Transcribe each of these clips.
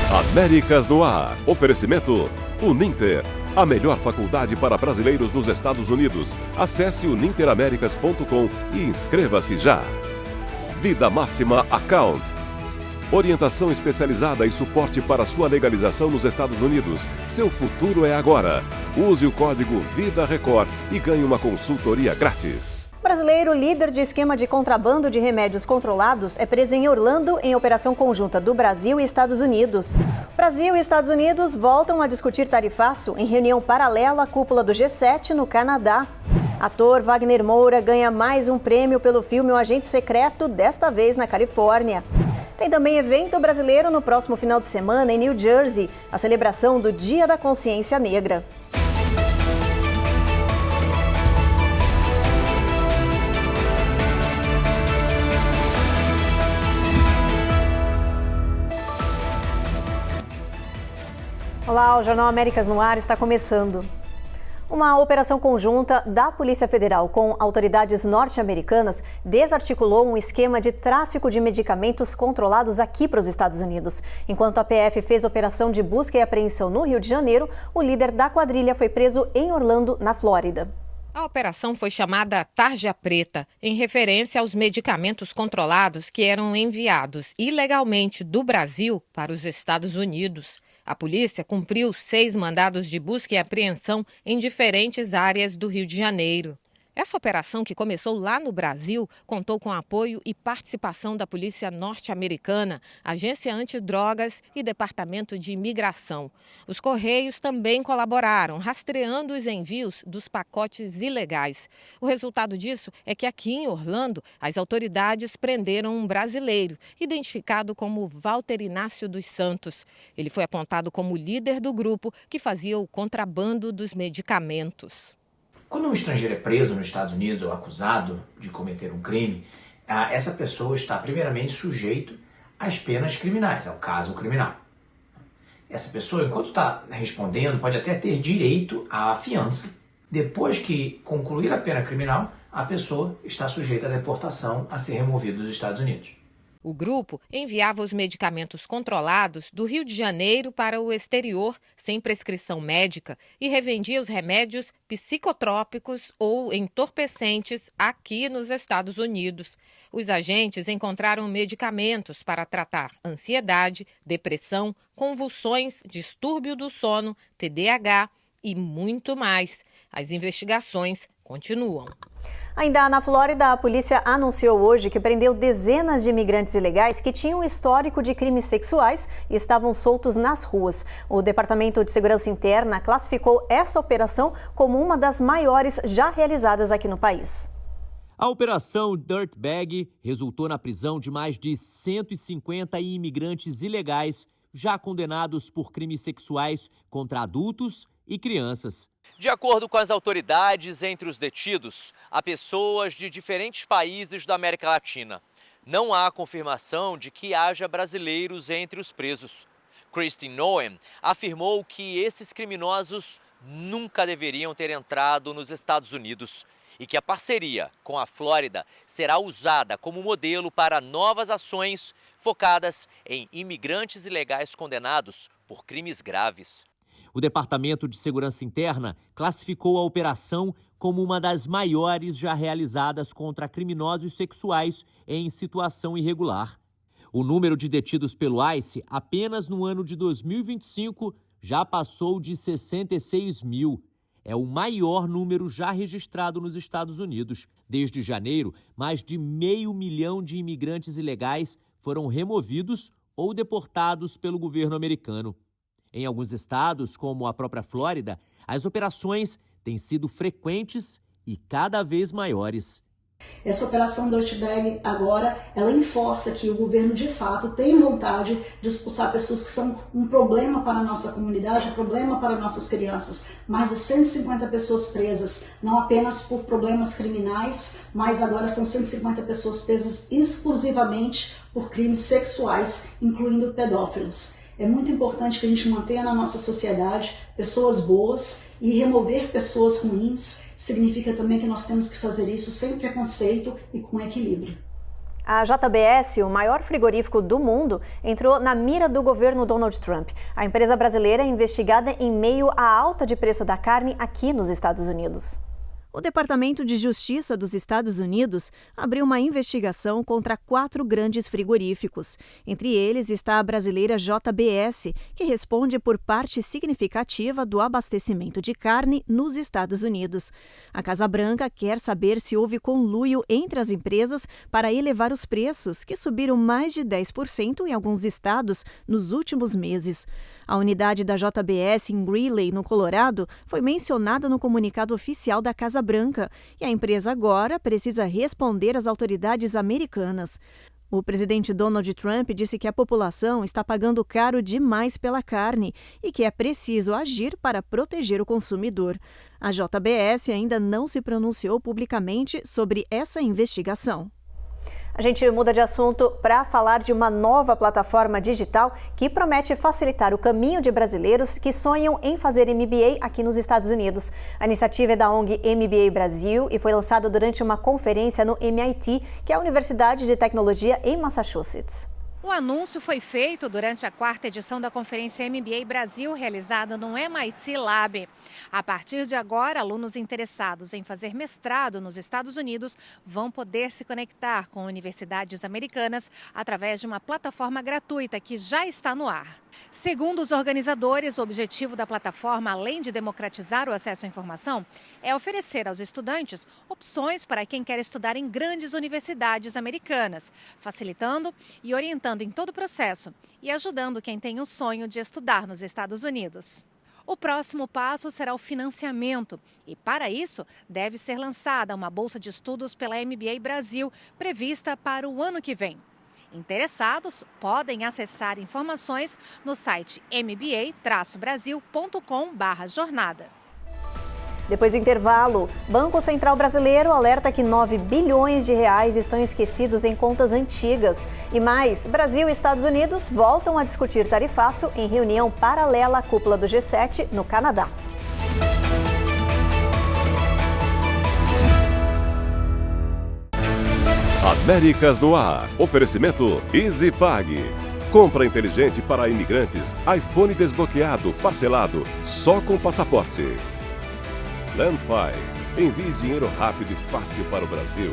Américas no ar. Oferecimento Uninter. A melhor faculdade para brasileiros nos Estados Unidos. Acesse uninteraméricas.com e inscreva-se já. Vida Máxima Account. Orientação especializada e suporte para sua legalização nos Estados Unidos. Seu futuro é agora. Use o código VIDARECORD e ganhe uma consultoria grátis. Brasileiro líder de esquema de contrabando de remédios controlados é preso em Orlando em operação conjunta do Brasil e Estados Unidos. Brasil e Estados Unidos voltam a discutir tarifaço em reunião paralela à cúpula do G7 no Canadá. Ator Wagner Moura ganha mais um prêmio pelo filme O Agente Secreto, desta vez na Califórnia. Tem também evento brasileiro no próximo final de semana em New Jersey, a celebração do Dia da Consciência Negra. Olá, o Jornal Américas no Ar está começando. Uma operação conjunta da Polícia Federal com autoridades norte-americanas desarticulou um esquema de tráfico de medicamentos controlados aqui para os Estados Unidos. Enquanto a PF fez operação de busca e apreensão no Rio de Janeiro, o líder da quadrilha foi preso em Orlando, na Flórida. A operação foi chamada Tarja Preta, em referência aos medicamentos controlados que eram enviados ilegalmente do Brasil para os Estados Unidos. A polícia cumpriu 6 mandados de busca e apreensão em diferentes áreas do Rio de Janeiro. Essa operação, que começou lá no Brasil, contou com apoio e participação da Polícia Norte-Americana, Agência Antidrogas e Departamento de Imigração. Os Correios também colaboraram, rastreando os envios dos pacotes ilegais. O resultado disso é que aqui em Orlando, as autoridades prenderam um brasileiro, identificado como Walter Inácio dos Santos. Ele foi apontado como líder do grupo que fazia o contrabando dos medicamentos. Quando um estrangeiro é preso nos Estados Unidos ou acusado de cometer um crime, essa pessoa está primeiramente sujeito às penas criminais, ao caso criminal. Essa pessoa, enquanto está respondendo, pode até ter direito à fiança. Depois que concluir a pena criminal, a pessoa está sujeita à deportação, a ser removida dos Estados Unidos. O grupo enviava os medicamentos controlados do Rio de Janeiro para o exterior sem prescrição médica e revendia os remédios psicotrópicos ou entorpecentes aqui nos Estados Unidos. Os agentes encontraram medicamentos para tratar ansiedade, depressão, convulsões, distúrbio do sono, TDAH e muito mais. As investigações continuam. Ainda na Flórida, a polícia anunciou hoje que prendeu dezenas de imigrantes ilegais que tinham histórico de crimes sexuais e estavam soltos nas ruas. O Departamento de Segurança Interna classificou essa operação como uma das maiores já realizadas aqui no país. A operação Dirtbag resultou na prisão de mais de 150 imigrantes ilegais já condenados por crimes sexuais contra adultos e crianças. De acordo com as autoridades, entre os detidos, há pessoas de diferentes países da América Latina. Não há confirmação de que haja brasileiros entre os presos. Christine Noem afirmou que esses criminosos nunca deveriam ter entrado nos Estados Unidos e que a parceria com a Flórida será usada como modelo para novas ações focadas em imigrantes ilegais condenados por crimes graves. O Departamento de Segurança Interna classificou a operação como uma das maiores já realizadas contra criminosos sexuais em situação irregular. O número de detidos pelo ICE apenas no ano de 2025 já passou de 66 mil. É o maior número já registrado nos Estados Unidos. Desde janeiro, mais de 500 mil de imigrantes ilegais foram removidos ou deportados pelo governo americano. Em alguns estados, como a própria Flórida, as operações têm sido frequentes e cada vez maiores. Essa operação Dirtbag agora, ela enforça que o governo de fato tem vontade de expulsar pessoas que são um problema para a nossa comunidade, um problema para nossas crianças. Mais de 150 pessoas presas, não apenas por problemas criminais, mas agora são 150 pessoas presas exclusivamente por crimes sexuais, incluindo pedófilos. É muito importante que a gente mantenha na nossa sociedade pessoas boas e remover pessoas ruins significa também que nós temos que fazer isso sem preconceito e com equilíbrio. A JBS, o maior frigorífico do mundo, entrou na mira do governo Donald Trump. A empresa brasileira é investigada em meio à alta de preço da carne aqui nos Estados Unidos. O Departamento de Justiça dos Estados Unidos abriu uma investigação contra 4 grandes frigoríficos. Entre eles está a brasileira JBS, que responde por parte significativa do abastecimento de carne nos Estados Unidos. A Casa Branca quer saber se houve conluio entre as empresas para elevar os preços, que subiram mais de 10% em alguns estados nos últimos meses. A unidade da JBS em Greeley, no Colorado, foi mencionada no comunicado oficial da Casa Branca e a empresa agora precisa responder às autoridades americanas. O presidente Donald Trump disse que a população está pagando caro demais pela carne e que é preciso agir para proteger o consumidor. A JBS ainda não se pronunciou publicamente sobre essa investigação. A gente muda de assunto para falar de uma nova plataforma digital que promete facilitar o caminho de brasileiros que sonham em fazer MBA aqui nos Estados Unidos. A iniciativa é da ONG MBA Brasil e foi lançada durante uma conferência no MIT, que é a Universidade de Tecnologia em Massachusetts. O anúncio foi feito durante a 4ª edição da Conferência MBA Brasil, realizada no MIT Lab. A partir de agora, alunos interessados em fazer mestrado nos Estados Unidos vão poder se conectar com universidades americanas através de uma plataforma gratuita que já está no ar. Segundo os organizadores, o objetivo da plataforma, além de democratizar o acesso à informação, é oferecer aos estudantes opções para quem quer estudar em grandes universidades americanas, facilitando e orientando em todo o processo e ajudando quem tem o sonho de estudar nos Estados Unidos. O próximo passo será o financiamento e, para isso, deve ser lançada uma bolsa de estudos pela MBA Brasil, prevista para o ano que vem. Interessados podem acessar informações no site mba-brasil.com/jornada. Depois do intervalo, Banco Central Brasileiro alerta que 9 bilhões de reais estão esquecidos em contas antigas. E mais, Brasil e Estados Unidos voltam a discutir tarifaço em reunião paralela à cúpula do G7 no Canadá. Américas no ar. Oferecimento EasyPag. Compra inteligente para imigrantes. iPhone desbloqueado, parcelado, só com passaporte. Landfi. Envie dinheiro rápido e fácil para o Brasil.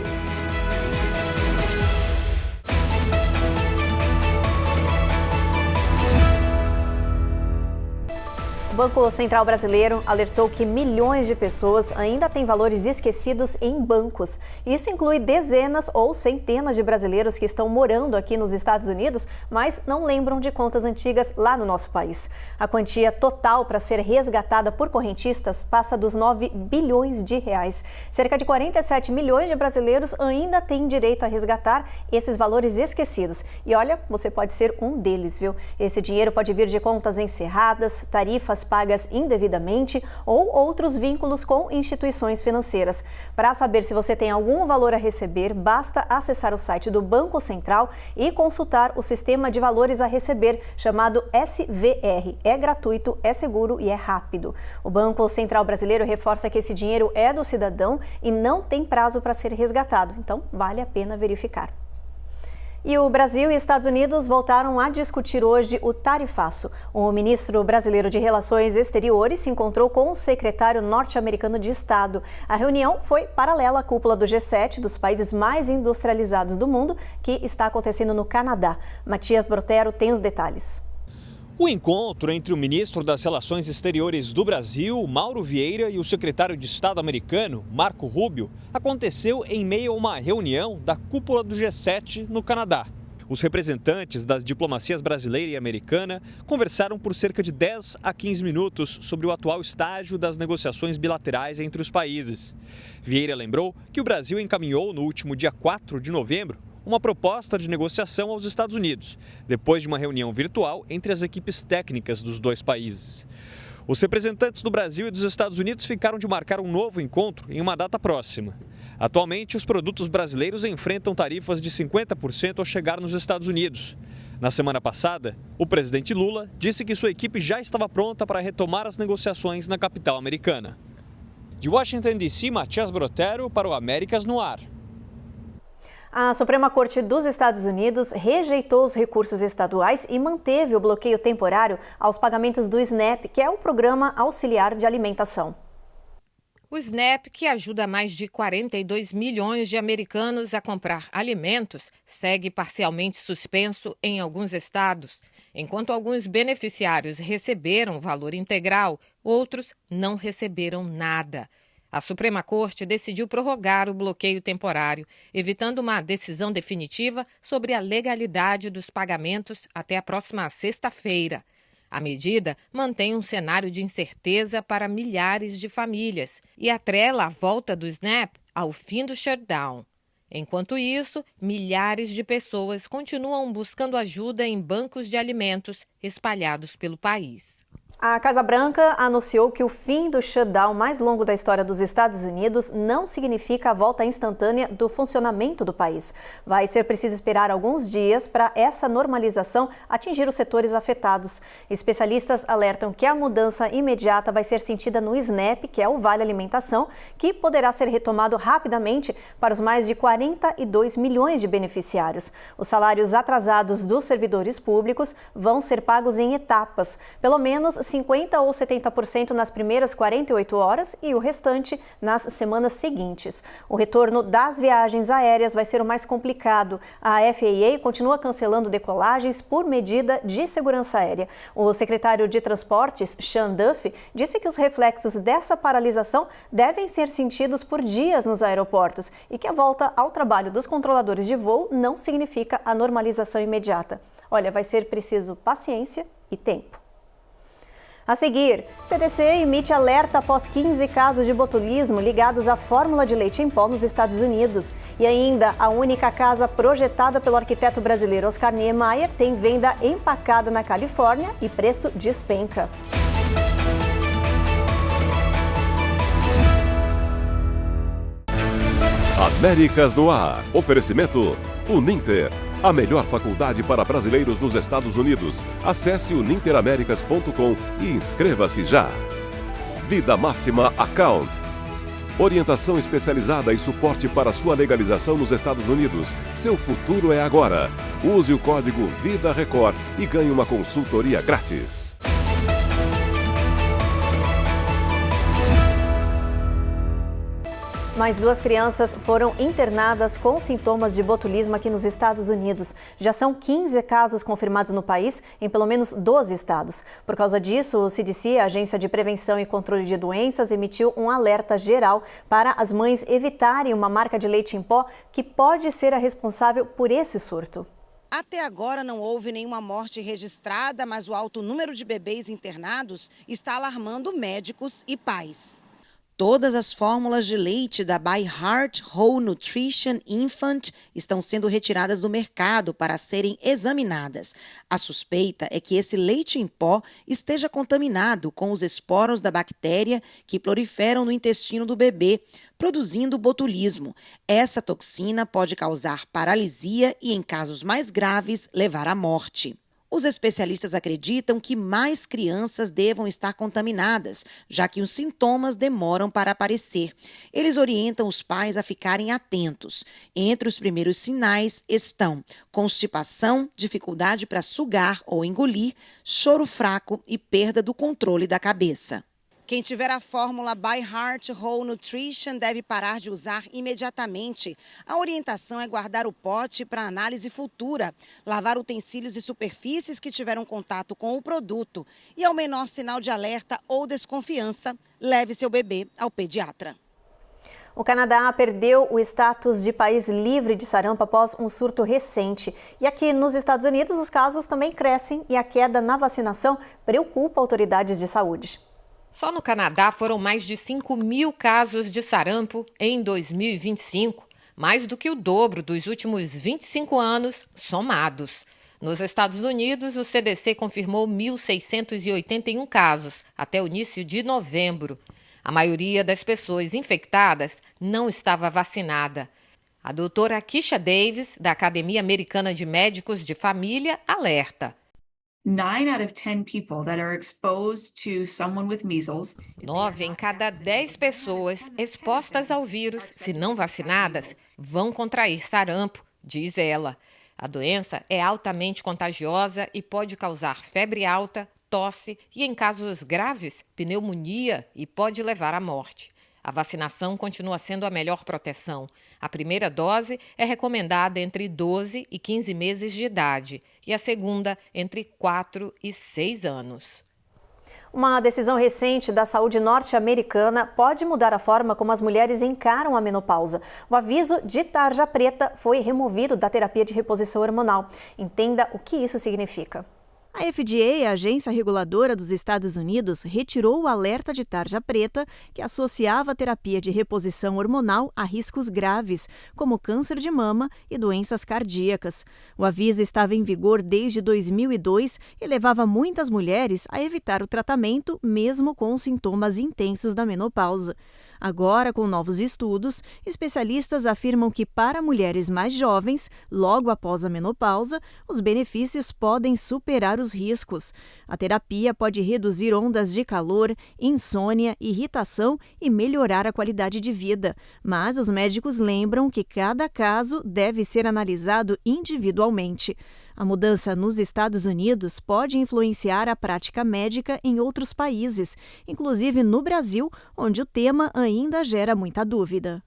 O Banco Central Brasileiro alertou que milhões de pessoas ainda têm valores esquecidos em bancos. Isso inclui dezenas ou centenas de brasileiros que estão morando aqui nos Estados Unidos, mas não lembram de contas antigas lá no nosso país. A quantia total para ser resgatada por correntistas passa dos 9 bilhões de reais. Cerca de 47 milhões de brasileiros ainda têm direito a resgatar esses valores esquecidos. E olha, você pode ser um deles, viu? Esse dinheiro pode vir de contas encerradas, tarifas pagas indevidamente ou outros vínculos com instituições financeiras. Para saber se você tem algum valor a receber, basta acessar o site do Banco Central e consultar o Sistema de Valores a Receber, chamado SVR. É gratuito, é seguro e é rápido. O Banco Central Brasileiro reforça que esse dinheiro é do cidadão e não tem prazo para ser resgatado, então vale a pena verificar. E o Brasil e Estados Unidos voltaram a discutir hoje o tarifaço. O ministro brasileiro de Relações Exteriores se encontrou com o secretário norte-americano de Estado. A reunião foi paralela à cúpula do G7, dos países mais industrializados do mundo, que está acontecendo no Canadá. Matias Brotero tem os detalhes. O encontro entre o ministro das Relações Exteriores do Brasil, Mauro Vieira, e o secretário de Estado americano, Marco Rubio, aconteceu em meio a uma reunião da cúpula do G7 no Canadá. Os representantes das diplomacias brasileira e americana conversaram por cerca de 10 a 15 minutos sobre o atual estágio das negociações bilaterais entre os países. Vieira lembrou que o Brasil encaminhou no último dia 4 de novembro uma proposta de negociação aos Estados Unidos, depois de uma reunião virtual entre as equipes técnicas dos dois países. Os representantes do Brasil e dos Estados Unidos ficaram de marcar um novo encontro em uma data próxima. Atualmente, os produtos brasileiros enfrentam tarifas de 50% ao chegar nos Estados Unidos. Na semana passada, o presidente Lula disse que sua equipe já estava pronta para retomar as negociações na capital americana. De Washington, D.C., Matias Brotero para o Américas no Ar. A Suprema Corte dos Estados Unidos rejeitou os recursos estaduais e manteve o bloqueio temporário aos pagamentos do SNAP, que é o Programa Auxiliar de Alimentação. O SNAP, que ajuda mais de 42 milhões de americanos a comprar alimentos, segue parcialmente suspenso em alguns estados. Enquanto alguns beneficiários receberam o valor integral, outros não receberam nada. A Suprema Corte decidiu prorrogar o bloqueio temporário, evitando uma decisão definitiva sobre a legalidade dos pagamentos até a próxima sexta-feira. A medida mantém um cenário de incerteza para milhares de famílias e atrela a volta do SNAP ao fim do shutdown. Enquanto isso, milhares de pessoas continuam buscando ajuda em bancos de alimentos espalhados pelo país. A Casa Branca anunciou que o fim do shutdown mais longo da história dos Estados Unidos não significa a volta instantânea do funcionamento do país. Vai ser preciso esperar alguns dias para essa normalização atingir os setores afetados. Especialistas alertam que a mudança imediata vai ser sentida no SNAP, que é o Vale Alimentação, que poderá ser retomado rapidamente para os mais de 42 milhões de beneficiários. Os salários atrasados dos servidores públicos vão ser pagos em etapas, pelo menos 50% ou 70% nas primeiras 48 horas e o restante nas semanas seguintes. O retorno das viagens aéreas vai ser o mais complicado. A FAA continua cancelando decolagens por medida de segurança aérea. O secretário de Transportes, Sean Duffy, disse que os reflexos dessa paralisação devem ser sentidos por dias nos aeroportos e que a volta ao trabalho dos controladores de voo não significa a normalização imediata. Olha, vai ser preciso paciência e tempo. A seguir, CDC emite alerta após 15 casos de botulismo ligados à fórmula de leite em pó nos Estados Unidos. E ainda, a única casa projetada pelo arquiteto brasileiro Oscar Niemeyer tem venda empacada na Califórnia e preço despenca. Américas no Ar. Oferecimento Uninter. A melhor faculdade para brasileiros nos Estados Unidos. Acesse uninteraméricas.com e inscreva-se já. Vida Máxima Account. Orientação especializada e suporte para sua legalização nos Estados Unidos. Seu futuro é agora. Use o código VIDARECORD e ganhe uma consultoria grátis. Mais 2 crianças foram internadas com sintomas de botulismo aqui nos Estados Unidos. Já são 15 casos confirmados no país, em pelo menos 12 estados. Por causa disso, o CDC, a Agência de Prevenção e Controle de Doenças, emitiu um alerta geral para as mães evitarem uma marca de leite em pó que pode ser a responsável por esse surto. Até agora não houve nenhuma morte registrada, mas o alto número de bebês internados está alarmando médicos e pais. Todas as fórmulas de leite da By Heart Whole Nutrition Infant estão sendo retiradas do mercado para serem examinadas. A suspeita é que esse leite em pó esteja contaminado com os esporos da bactéria que proliferam no intestino do bebê, produzindo botulismo. Essa toxina pode causar paralisia e, em casos mais graves, levar à morte. Os especialistas acreditam que mais crianças devam estar contaminadas, já que os sintomas demoram para aparecer. Eles orientam os pais a ficarem atentos. Entre os primeiros sinais estão constipação, dificuldade para sugar ou engolir, choro fraco e perda do controle da cabeça. Quem tiver a fórmula By Heart Whole Nutrition deve parar de usar imediatamente. A orientação é guardar o pote para análise futura, lavar utensílios e superfícies que tiveram contato com o produto e, ao menor sinal de alerta ou desconfiança, leve seu bebê ao pediatra. O Canadá perdeu o status de país livre de sarampo após um surto recente. E aqui nos Estados Unidos os casos também crescem e a queda na vacinação preocupa autoridades de saúde. Só no Canadá foram mais de 5.000 casos de sarampo em 2025, mais do que o dobro dos últimos 25 anos somados. Nos Estados Unidos, o CDC confirmou 1.681 casos até o início de novembro. A maioria das pessoas infectadas não estava vacinada. A doutora Keisha Davis, da Academia Americana de Médicos de Família, alerta. 9 out of 10 people that are exposed to someone with measles. 9 em cada 10 pessoas expostas ao vírus, se não vacinadas, vão contrair sarampo, diz ela. A doença é altamente contagiosa e pode causar febre alta, tosse e, em casos graves, pneumonia e pode levar à morte. A vacinação continua sendo a melhor proteção. A primeira dose é recomendada entre 12 e 15 meses de idade e a segunda entre 4 e 6 anos. Uma decisão recente da saúde norte-americana pode mudar a forma como as mulheres encaram a menopausa. O aviso de tarja preta foi removido da terapia de reposição hormonal. Entenda o que isso significa. A FDA, a agência reguladora dos Estados Unidos, retirou o alerta de tarja preta que associava a terapia de reposição hormonal a riscos graves, como câncer de mama e doenças cardíacas. O aviso estava em vigor desde 2002 e levava muitas mulheres a evitar o tratamento, mesmo com os sintomas intensos da menopausa. Agora, com novos estudos, especialistas afirmam que para mulheres mais jovens, logo após a menopausa, os benefícios podem superar os riscos. A terapia pode reduzir ondas de calor, insônia, irritação e melhorar a qualidade de vida. Mas os médicos lembram que cada caso deve ser analisado individualmente. A mudança nos Estados Unidos pode influenciar a prática médica em outros países, inclusive no Brasil, onde o tema ainda gera muita dúvida.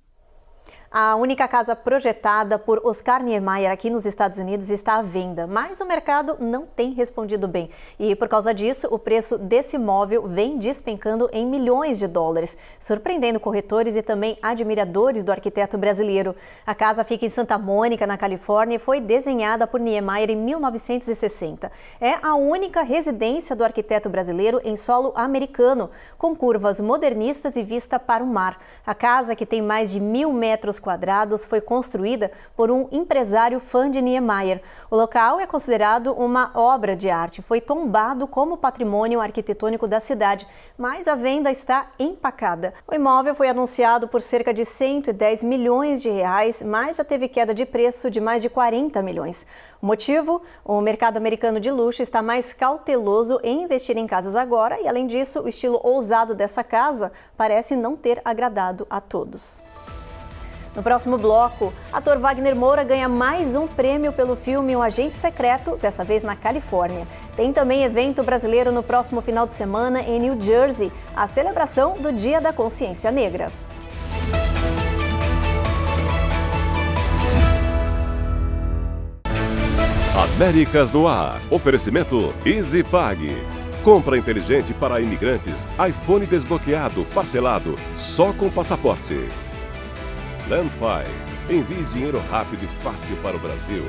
A única casa projetada por Oscar Niemeyer aqui nos Estados Unidos está à venda, mas o mercado não tem respondido bem. E por causa disso, o preço desse imóvel vem despencando em milhões de dólares, surpreendendo corretores e também admiradores do arquiteto brasileiro. A casa fica em Santa Mônica, na Califórnia, e foi desenhada por Niemeyer em 1960. É a única residência do arquiteto brasileiro em solo americano, com curvas modernistas e vista para o mar. A casa, que tem mais de 1.000 metros quadrados, foi construída por um empresário fã de Niemeyer. O local é considerado uma obra de arte, foi tombado como patrimônio arquitetônico da cidade, mas a venda está empacada. O imóvel foi anunciado por cerca de 110 milhões de reais, mas já teve queda de preço de mais de 40 milhões. O motivo? O mercado americano de luxo está mais cauteloso em investir em casas agora e, além disso, o estilo ousado dessa casa parece não ter agradado a todos. No próximo bloco, ator Wagner Moura ganha mais um prêmio pelo filme Um Agente Secreto, dessa vez na Califórnia. Tem também evento brasileiro no próximo final de semana em New Jersey, a celebração do Dia da Consciência Negra. Américas no Ar. Oferecimento EasyPag. Compra inteligente para imigrantes. iPhone desbloqueado, parcelado, só com passaporte. Landfi. Envie dinheiro rápido e fácil para o Brasil.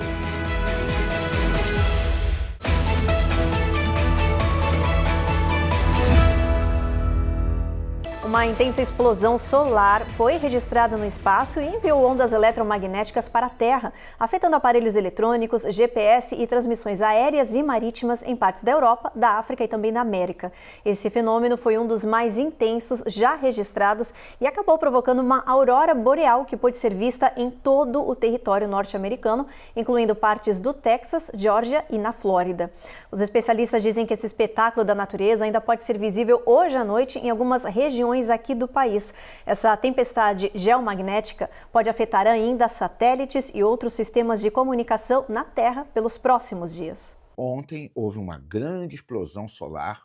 Uma intensa explosão solar foi registrada no espaço e enviou ondas eletromagnéticas para a Terra, afetando aparelhos eletrônicos, GPS e transmissões aéreas e marítimas em partes da Europa, da África e também da América. Esse fenômeno foi um dos mais intensos já registrados e acabou provocando uma aurora boreal que pôde ser vista em todo o território norte-americano, incluindo partes do Texas, Geórgia e na Flórida. Os especialistas dizem que esse espetáculo da natureza ainda pode ser visível hoje à noite em algumas regiões aqui do país. Essa tempestade geomagnética pode afetar ainda satélites e outros sistemas de comunicação na Terra pelos próximos dias. Ontem houve uma grande explosão solar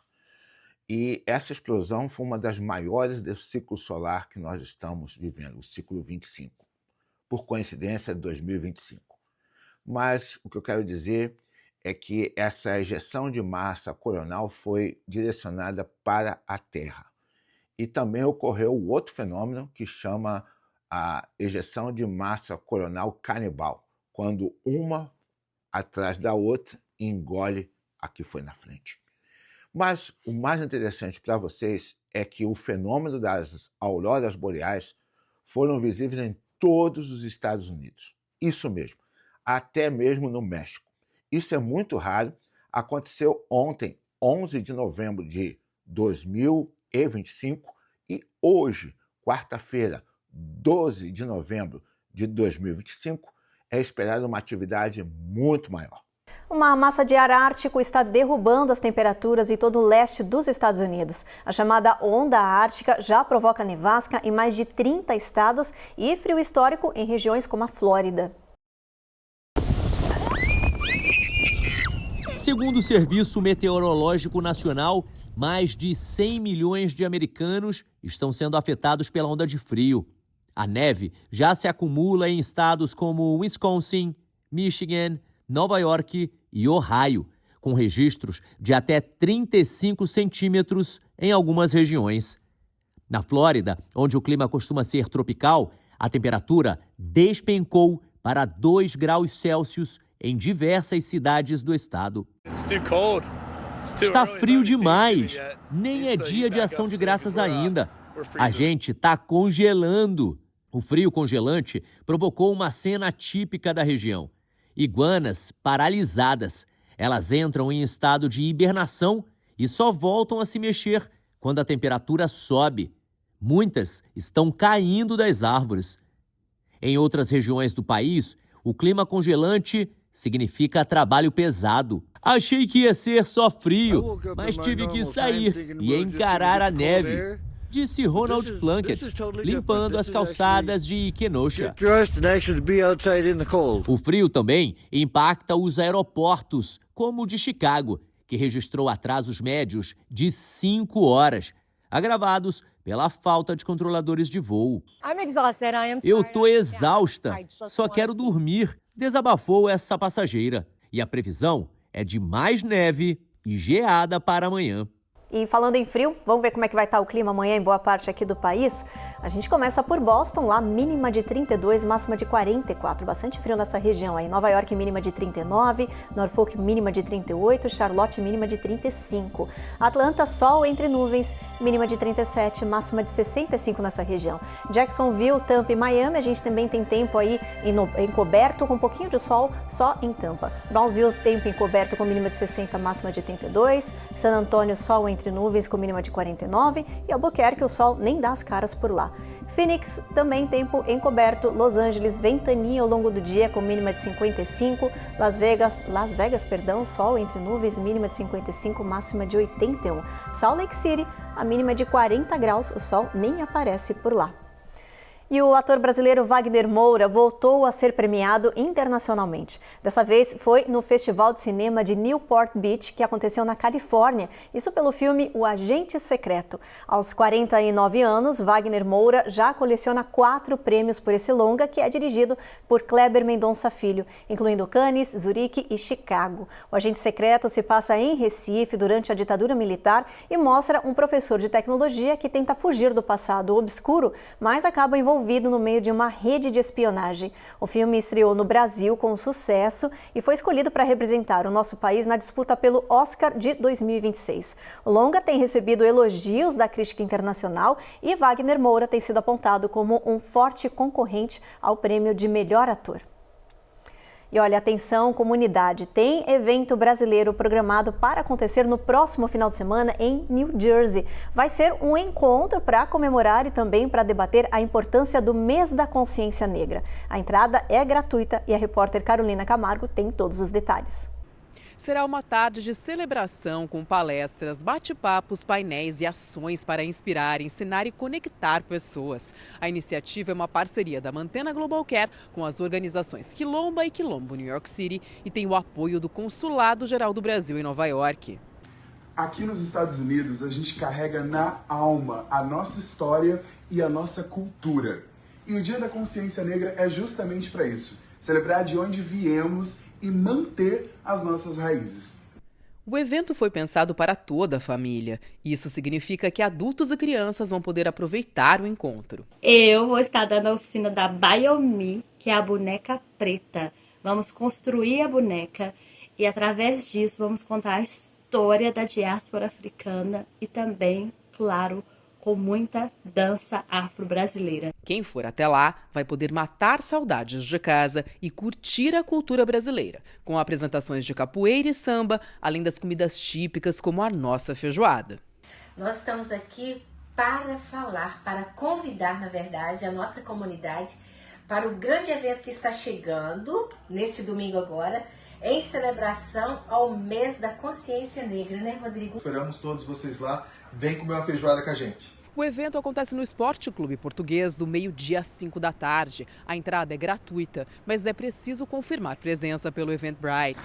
e essa explosão foi uma das maiores do ciclo solar que nós estamos vivendo, o ciclo 25, por coincidência de 2025. Mas o que eu quero dizer é que essa ejeção de massa coronal foi direcionada para a Terra. E também ocorreu o outro fenômeno que chama a ejeção de massa coronal canibal, quando uma atrás da outra engole a que foi na frente. Mas o mais interessante para vocês é que o fenômeno das auroras boreais foram visíveis em todos os Estados Unidos. Isso mesmo, até mesmo no México. Isso é muito raro, aconteceu ontem, 11 de novembro de 2025, e hoje, quarta-feira, 12 de novembro de 2025, é esperada uma atividade muito maior. Uma massa de ar ártico está derrubando as temperaturas em todo o leste dos Estados Unidos. A chamada onda ártica já provoca nevasca em mais de 30 estados e frio histórico em regiões como a Flórida. Segundo o Serviço Meteorológico Nacional, mais de 100 milhões de americanos estão sendo afetados pela onda de frio. A neve já se acumula em estados como Wisconsin, Michigan, Nova York e Ohio, com registros de até 35 centímetros em algumas regiões. Na Flórida, onde o clima costuma ser tropical, a temperatura despencou para 2 graus Celsius em diversas cidades do estado. Está frio demais, nem é dia de ação de graças ainda. A gente está congelando. O frio congelante provocou uma cena típica da região. Iguanas paralisadas. Elas entram em estado de hibernação e só voltam a se mexer quando a temperatura sobe. Muitas estão caindo das árvores. Em outras regiões do país, o clima congelante significa trabalho pesado. Achei que ia ser só frio, mas tive que sair e encarar a neve, disse Ronald Plunkett, limpando as calçadas de Kenosha. O frio também impacta os aeroportos, como o de Chicago, que registrou atrasos médios de 5 horas, agravados pela falta de controladores de voo. Eu tô exausta, só quero dormir, desabafou essa passageira. E a previsão é de mais neve e geada para amanhã. E falando em frio, vamos ver como é que vai estar o clima amanhã em boa parte aqui do país. A gente começa por Boston, lá mínima de 32, máxima de 44. Bastante frio nessa região aí. Nova York mínima de 39, Norfolk mínima de 38, Charlotte mínima de 35. Atlanta, sol entre nuvens, mínima de 37, máxima de 65 nessa região. Jacksonville, Tampa e Miami, a gente também tem tempo aí encoberto com um pouquinho de sol só em Tampa. Brownsville, tempo encoberto com mínima de 60, máxima de 82. San Antônio, sol entre nuvens com mínima de 49 e Albuquerque o sol nem dá as caras por lá. Phoenix também tempo encoberto, Los Angeles ventania ao longo do dia com mínima de 55, Las Vegas, sol entre nuvens, mínima de 55, máxima de 81. Salt Lake City, a mínima de 40 graus, o sol nem aparece por lá. E o ator brasileiro Wagner Moura voltou a ser premiado internacionalmente. Dessa vez foi no Festival de Cinema de Newport Beach, que aconteceu na Califórnia, isso pelo filme O Agente Secreto. Aos 49 anos, Wagner Moura já coleciona 4 prêmios por esse longa, que é dirigido por Kleber Mendonça Filho, incluindo Cannes, Zurique e Chicago. O Agente Secreto se passa em Recife durante a ditadura militar e mostra um professor de tecnologia que tenta fugir do passado obscuro, mas acaba envolvido no meio de uma rede de espionagem. O filme estreou no Brasil com sucesso e foi escolhido para representar o nosso país na disputa pelo Oscar de 2026. O longa tem recebido elogios da crítica internacional e Wagner Moura tem sido apontado como um forte concorrente ao prêmio de melhor ator. E olha, atenção comunidade, tem evento brasileiro programado para acontecer no próximo final de semana em New Jersey. Vai ser um encontro para comemorar e também para debater a importância do mês da consciência negra. A entrada é gratuita e a repórter Carolina Camargo tem todos os detalhes. Será uma tarde de celebração com palestras, bate-papos, painéis e ações para inspirar, ensinar e conectar pessoas. A iniciativa é uma parceria da Mantena Global Care com as organizações Quilomba e Quilombo New York City e tem o apoio do Consulado Geral do Brasil em Nova York. Aqui nos Estados Unidos, a gente carrega na alma a nossa história e a nossa cultura. E o Dia da Consciência Negra é justamente para isso, celebrar de onde viemos e manter as nossas raízes. O evento foi pensado para toda a família. Isso significa que adultos e crianças vão poder aproveitar o encontro. Eu vou estar dando a oficina da Biomi, que é a boneca preta. Vamos construir a boneca e, através disso, vamos contar a história da diáspora africana e também, claro, com muita dança afro-brasileira. Quem for até lá vai poder matar saudades de casa e curtir a cultura brasileira, com apresentações de capoeira e samba, além das comidas típicas como a nossa feijoada. Nós estamos aqui para falar, para convidar, na verdade, a nossa comunidade para o grande evento que está chegando nesse domingo agora. em celebração ao mês da consciência negra, né, Rodrigo? Esperamos todos vocês lá. Vem comer uma feijoada com a gente. O evento acontece no Esporte Clube Português do meio-dia às 5 da tarde. A entrada é gratuita, mas é preciso confirmar presença pelo Eventbrite.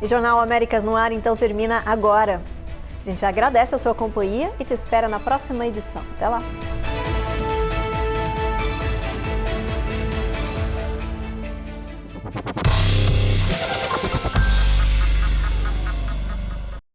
E Jornal Américas no Ar, então, termina agora. A gente agradece a sua companhia e te espera na próxima edição. Até lá!